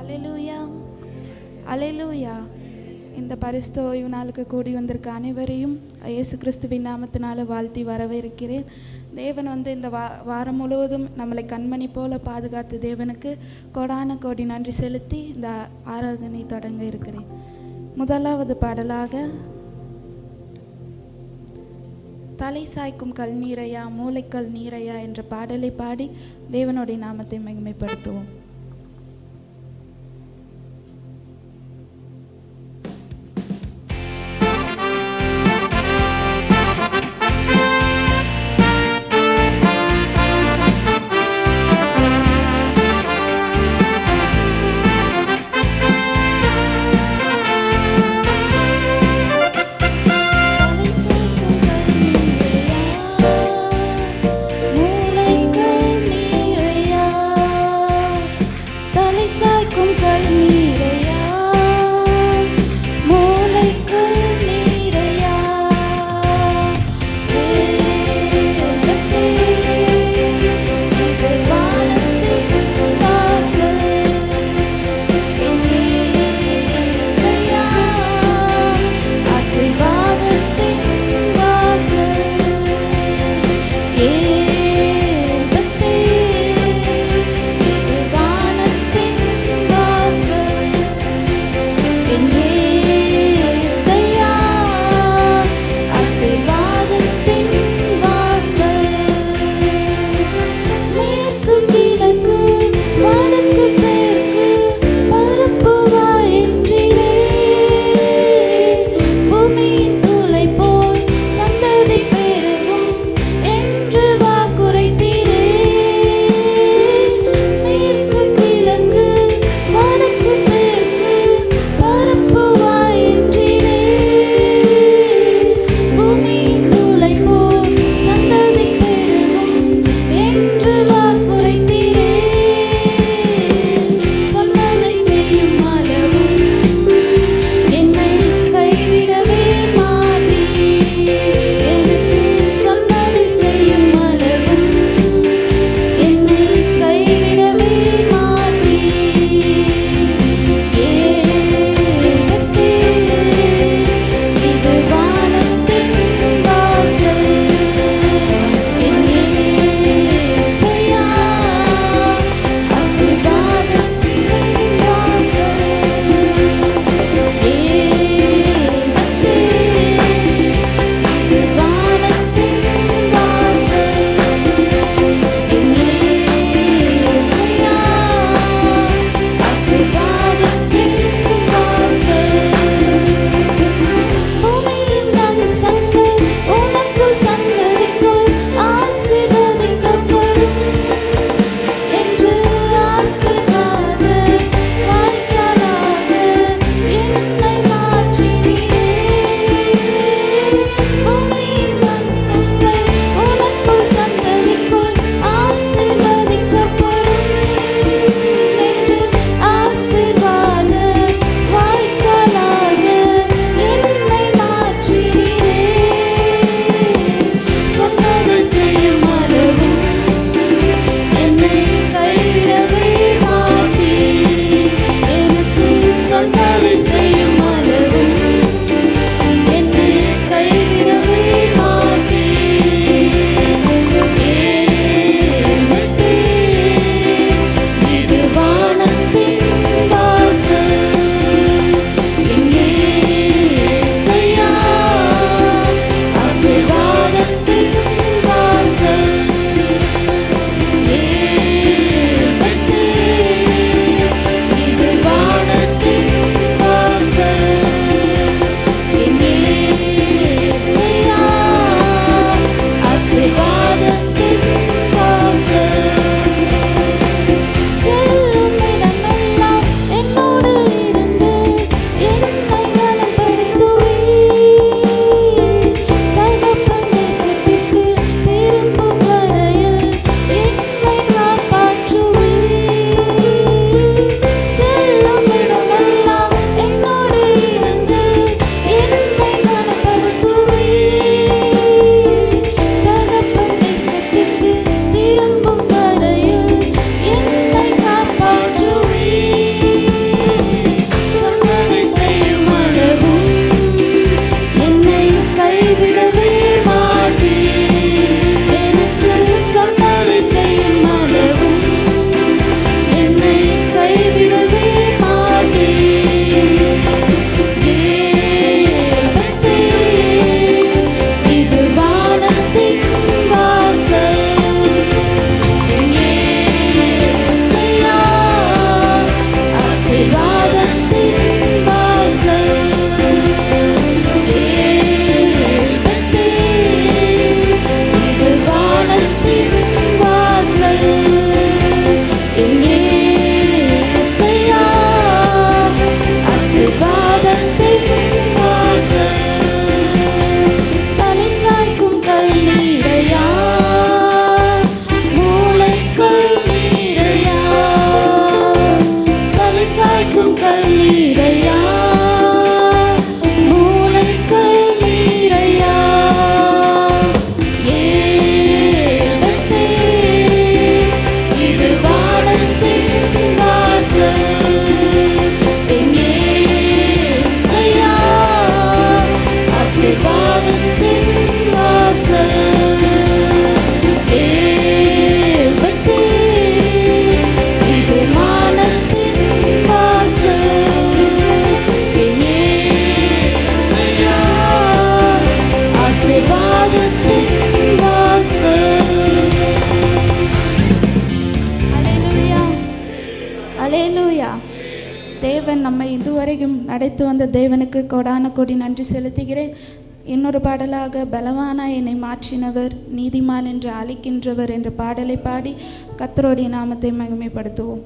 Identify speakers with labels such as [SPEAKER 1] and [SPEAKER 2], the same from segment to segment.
[SPEAKER 1] அல்லேலூயா, அல்லேலூயா. இந்த பரிசுத்த ஓய்வு நாளுக்கு கூடி வந்திருக்க அனைவரையும் இயேசு கிறிஸ்துவின் நாமத்தினால வாழ்த்தி வரவேற்கிறேன். தேவன் இந்த வாரம் முழுவதும் நம்மளை கண்மணி போல பாதுகாத்த தேவனுக்கு கோடான கோடி நன்றி செலுத்தி இந்த ஆராதனை தொடங்க இருக்கிறேன். முதலாவது பாடலாக தலை சாய்க்கும் கல் நீரையா மூளைக்கல் நீரையா என்ற பாடலை பாடி தேவனுடைய நாமத்தை மகிமைப்படுத்துவோம். அல்லேலூயா. தேவன் நம்மை இதுவரைக்கும் நடத்தி வந்த தேவனுக்கு கொடான கொடி நன்றி செலுத்துகிறேன். இன்னொரு பாடலாக பலவானா என்னை மாற்றினவர், நீதிமான் என்று அழைக்கின்றவர் என்ற பாடலை பாடி கர்த்தருடைய நாமத்தை மகிமைப்படுத்துவோம்.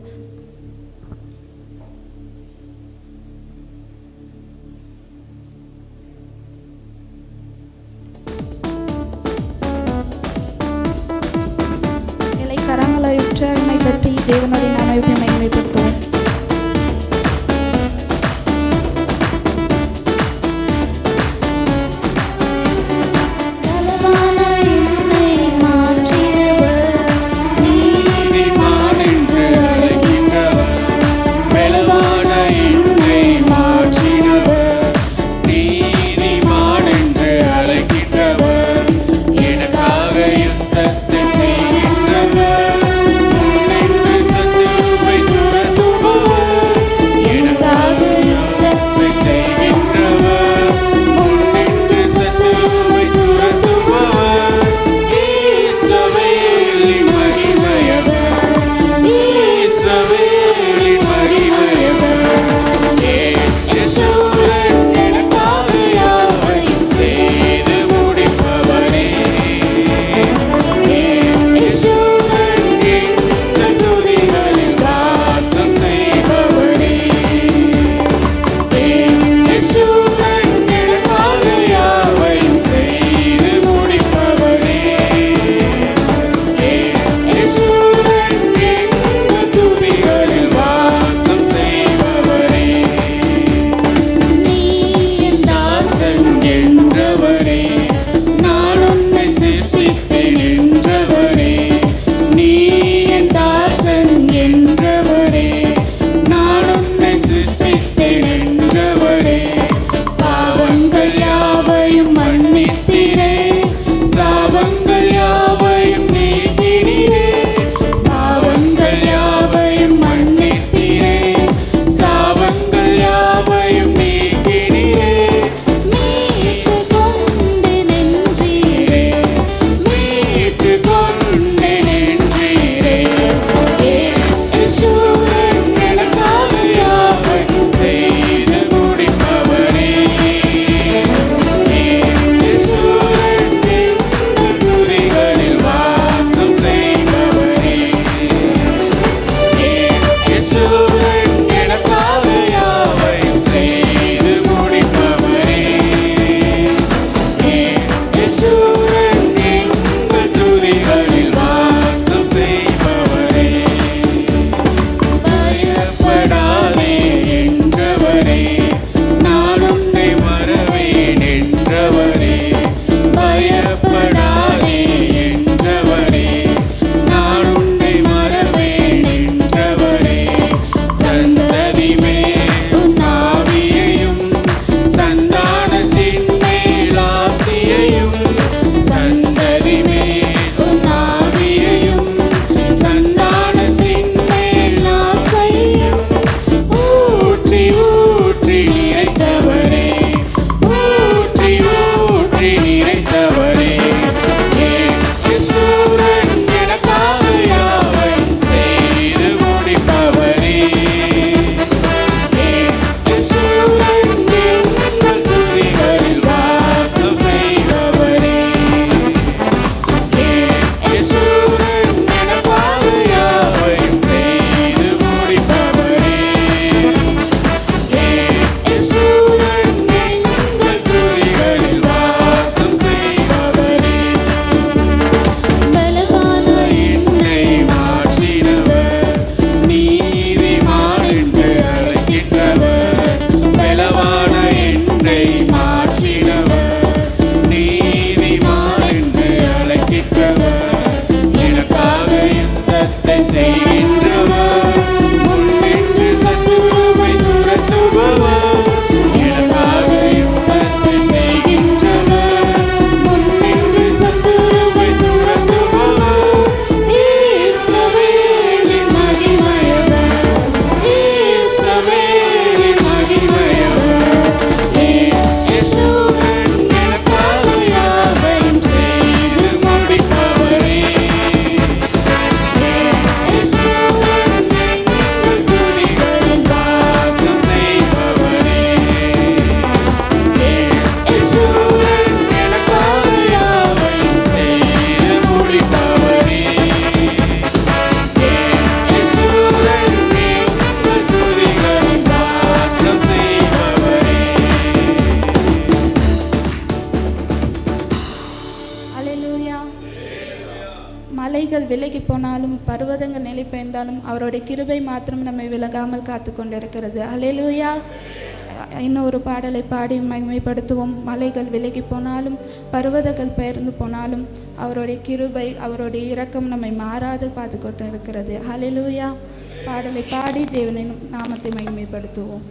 [SPEAKER 1] கரங்களை உற்சாகமை தட்டி தேவனுடைய நாமத்தை மகிமைப்படுத்துவோம்.
[SPEAKER 2] என்னை மாற்றியவர், நீதிமான் என்று அழைக்கின்றவர்.
[SPEAKER 1] விலகி போனாலும், பர்வதங்கள் நிலை பெயர்ந்தாலும் அவருடைய கிருபை மாத்திரம் நம்மை விலகாமல் காத்து கொண்டிருக்கிறது. அல்லேலூயா. இன்னொரு பாடலை பாடி மகிமைப்படுத்துவோம். மலைகள் விலகி போனாலும், பர்வதங்கள் பெயர்ந்து போனாலும் அவருடைய கிருபை, அவருடைய இரக்கம் நம்மை மாறாது பார்த்து கொண்டு இருக்கிறது. அல்லேலூயா. பாடலை பாடி தேவனின் நாமத்தை மகிமைப்படுத்துவோம்.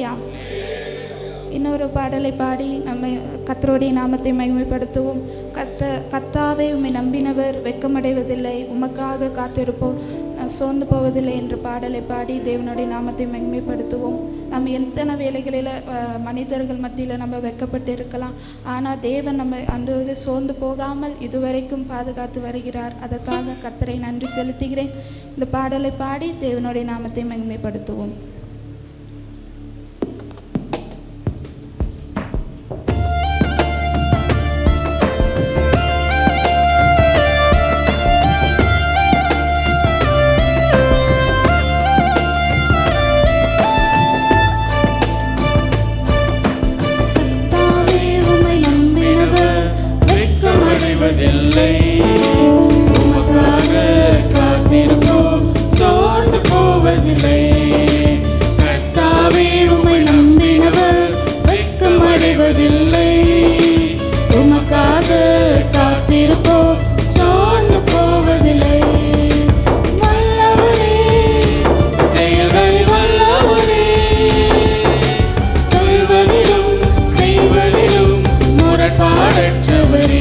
[SPEAKER 1] அல்லேலூயா. இன்னொரு பாடலை பாடி நம்ம கர்த்தருடைய நாமத்தை மகிமைப்படுத்துவோம். கர்த்தாவே உம்மை நம்பினவர் வெட்கமடைவதில்லை, உமக்காக காத்திருப்போர் சோர்ந்து போவதில்லை என்ற பாடலை பாடி தேவனுடைய நாமத்தை மகிமைப்படுத்துவோம். நம்ம எத்தனை வேலைகளில் மனிதர்கள் மத்தியில் நம்ம வெட்கப்பட்டு இருக்கலாம், ஆனால் தேவன் நம்ம அன்று சோர்ந்து போகாமல் இதுவரைக்கும் பாதுகாத்து வருகிறார். அதற்காக கர்த்தரை நன்றி செலுத்துகிறேன். இந்த பாடலை பாடி தேவனுடைய நாமத்தை மகிமைப்படுத்துவோம்.
[SPEAKER 2] உமக்காக காத்திருப்போம் சோர்ந்து போவதில்லை. கர்த்தாவே உம்மை நம்பினவர் வெட்கமடைவதில்லை. உமக்காக காத்திருப்போம் சோர்ந்து போவதில்லை. வல்லவரே, செயல்களில் வல்லவரே, சொல்வதிலும் செய்வதிலும் முரண்பாடற்றவரே.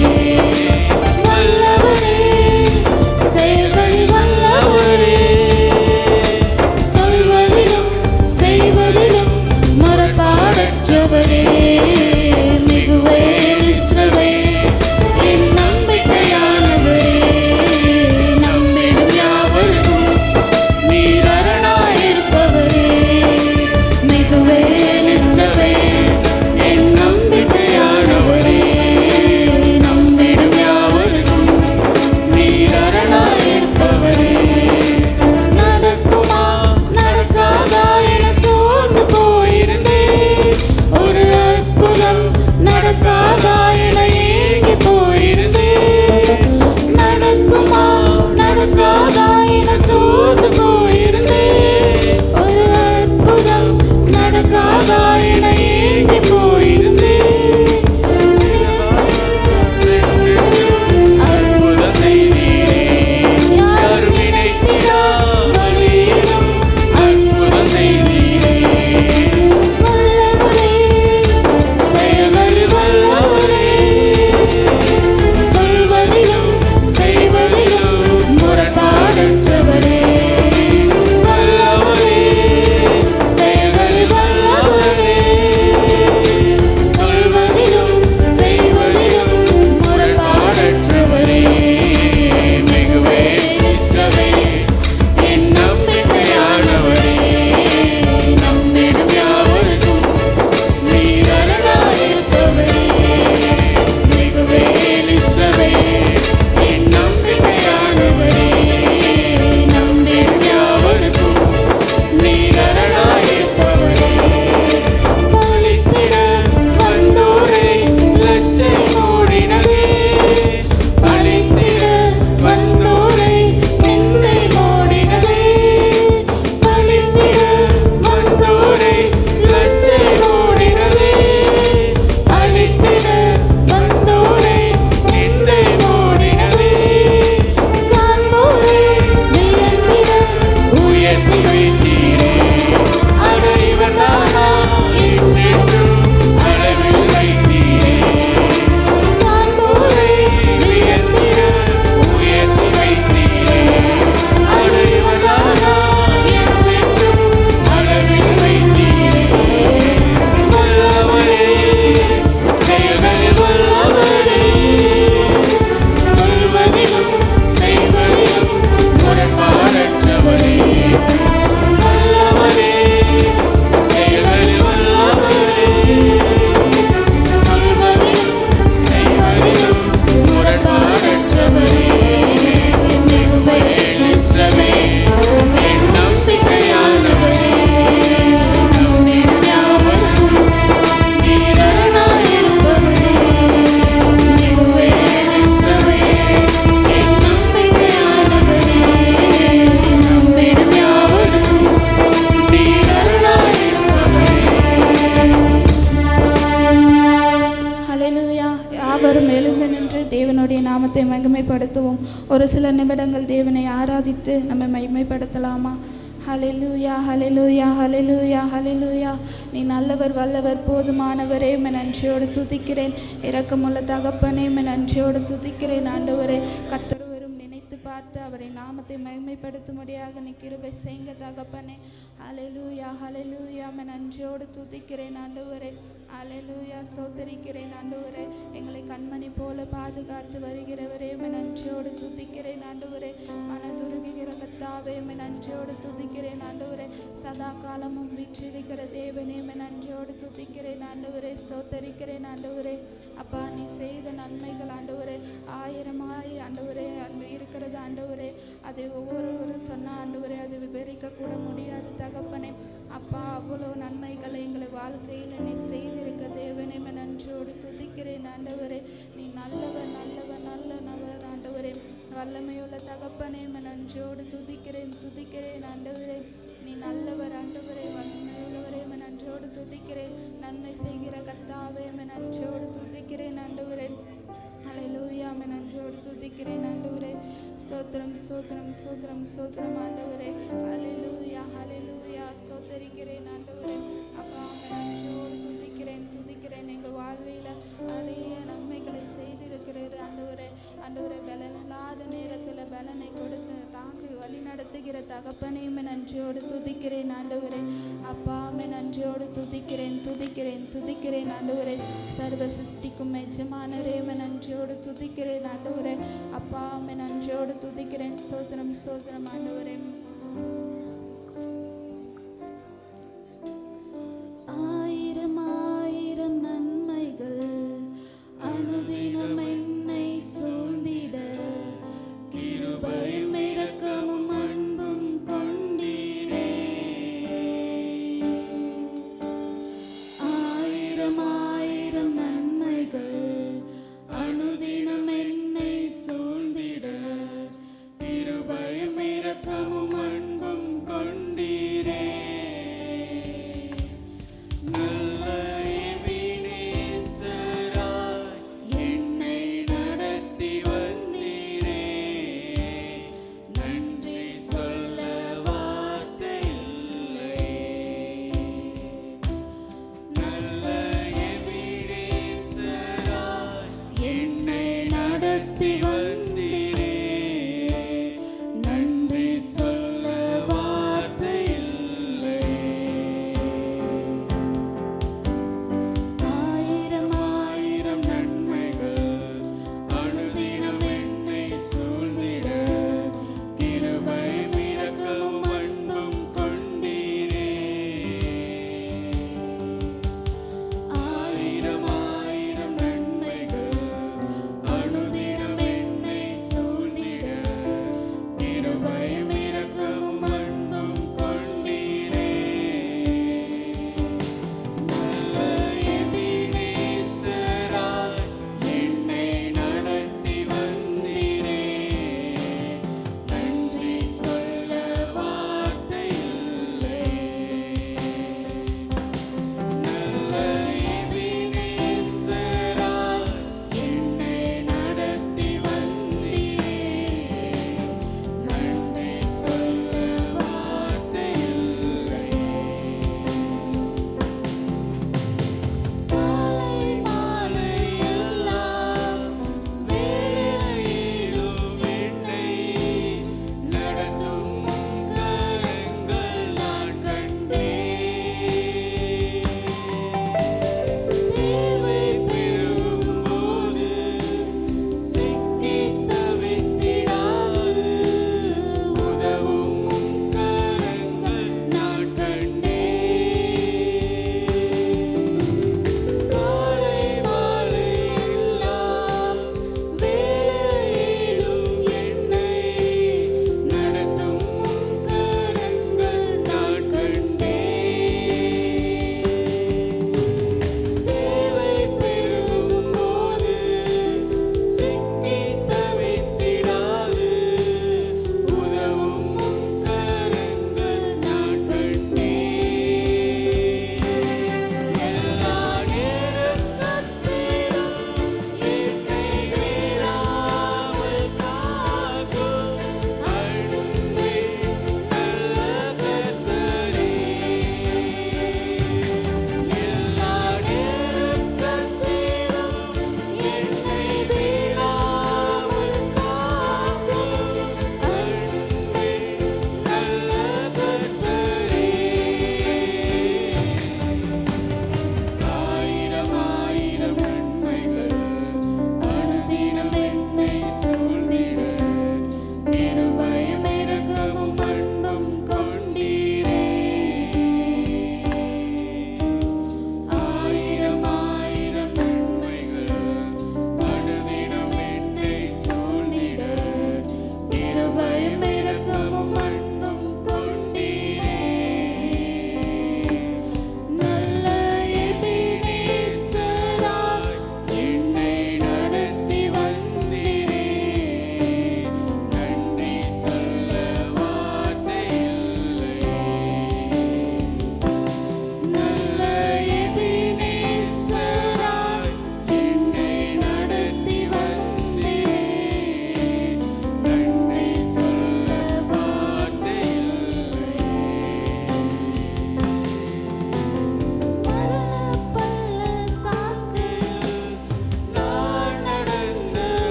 [SPEAKER 1] மகிமைப்படுத்துவோம். ஒரு சில நிமிடங்கள் தேவனை ஆராதித்து நம்மை மகிமைப்படுத்தலாமா? ஹalleluya ஹalleluya ஹalleluya ஹalleluya. நீ நல்லவர் வல்லவர் போதுமானவரே, உம்மை நன்றியோடு துதிக்கிறேன். இரக்கமுள்ள தகப்பனே, உம்மை நன்றியோடு துதிக்கிறேன். ஆண்டவரே, கர்த்தர் வரும் நினைத்து பார்த்து அவரை நாமத்தை மகிமைப்படுத்தும்படியாக நீ கிருபை செய்யுங்க தகப்பனே. ஹalleluya ஹalleluya. உம்மை நன்றியோடு துதிக்கிறேன் ஆண்டவரே. ஹalleluya. ஸ்தோத்திரிக்கிறேன் ஆண்டவரே. எங்களை கண்மணி போல பாதுகாத்து வருகிறவரே, உம்மை நன்றியோடு துதிக்கிறேன் ஆண்டவரே. மனதுருகுகிற கர்த்தாவே, உம்மை நன்றியோடு துதிக்கிறேன் ஆண்டவரே. சதா காலமும் வீற்றிருக்கிற தேவனே, உம்மை நன்றியோடு துதிக்கிறேன் ஆண்டவரே. ஸ்தோத்தரிக்கிறேன் ஆண்டவரே. அப்பா, நீ செய்த நன்மைகள் ஆண்டவரே ஆயிரமாய் ஆண்டவரே அங்கே இருக்கிறது ஆண்டவரே. அதை ஒவ்வொருவரும் சொன்ன ஆண்டவரே அது விவரிக்க கூட முடியாது தகப்பனே. அப்பா, அவ்வளோ நன்மைகளை எங்களை வாழ்க்கையில் நீ செய்திருக்க தேவனே, உம்மை நன்றியோடு துதிக்கிறேன் ஆண்டவரே. நீ நல்லவர் நல்லவர் நல்லவர் ஆண்டவரே. வல்லமையுள்ள தகப்பனே, உம்மை நன்றியோடு துதிக்கிறேன் ஆண்டவரே. நீ நல்லவர் ஆண்டவரே, வல்லமையுள்ளவரே, உம்மை நன்றியோடு துதிக்கிறேன். நன்மை செய்கிற கர்த்தாவே, உம்மை நன்றியோடு துதிக்கிறேன் ஆண்டவரே. ஹalleluya. உம்மை நன்றியோடு துதிக்கிறேன் ஆண்டவரே. ஸ்தோத்திரம் ஸ்தோத்திரம் ஸ்தோத்திரம் ஸ்தோத்திரம் ஆண்டவரே. ஹalleluya ஹalleluya. ஸ்தோத்தரிக்கிறேன் ஆண்டவரே. அப்பா, உம்மை நன்றியோடு துதிக்கிறேன். எங்கள் வாழ்வில் நிறைய நன்மைகளை செய்திருக்கிறார் ஆண்டவரே. ஆண்டவரே, பலனில்லாத நேரத்தில் பலனை கொடுத்து தாங்கி வழி நடத்துகிற தகப்பனே, உம்மை நன்றியோடு துதிக்கிறேன் ஆண்டவரே. அப்பா, உம்மை நன்றியோடு துதிக்கிறேன் ஆண்டவரே. சர்வ சிருஷ்டிக்கும் எஜமானரே, உம்மை நன்றியோடு துதிக்கிறேன் ஆண்டவரே. அப்பா, உம்மை நன்றியோடு துதிக்கிறேன். ஸ்தோத்திரம் ஸ்தோத்திரம் ஆண்டவரே. ஆயிரம் ஆயிரம் நன்மைகள் அனுதினம் என்னை சூழ்ந்திட, கிருபையும் இரக்கமும் அன்பும் கொண்டீரே. ஆயிரம் ஆயிரம் நன்மைகள் அனுதினம் என்னை சூழ்ந்திட, கிருபையும் இரக்கமும்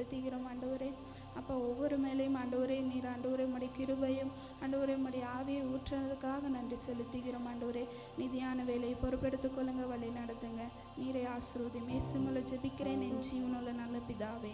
[SPEAKER 1] செலுத்துகிறோம் ஆண்டவரே. அப்போ ஒவ்வொரு மேலேயும் ஆண்டவரே நீர் ஆண்டவரே உம்முடைய கிருபையும் ஆண்டவரே உம்முடைய ஆவியை ஊற்றுனதுக்காக நன்றி செலுத்துகிறோம் ஆண்டவரே. மீதியான வேலையை பொறுப்பெடுத்துக் கொள்ளுங்க, வழி நடத்துங்க. நீரை ஆசீர்வதியும். இயேசு மூலம் ஜெபிக்கிறேன் என் ஜீவனுள்ள நல்ல பிதாவே.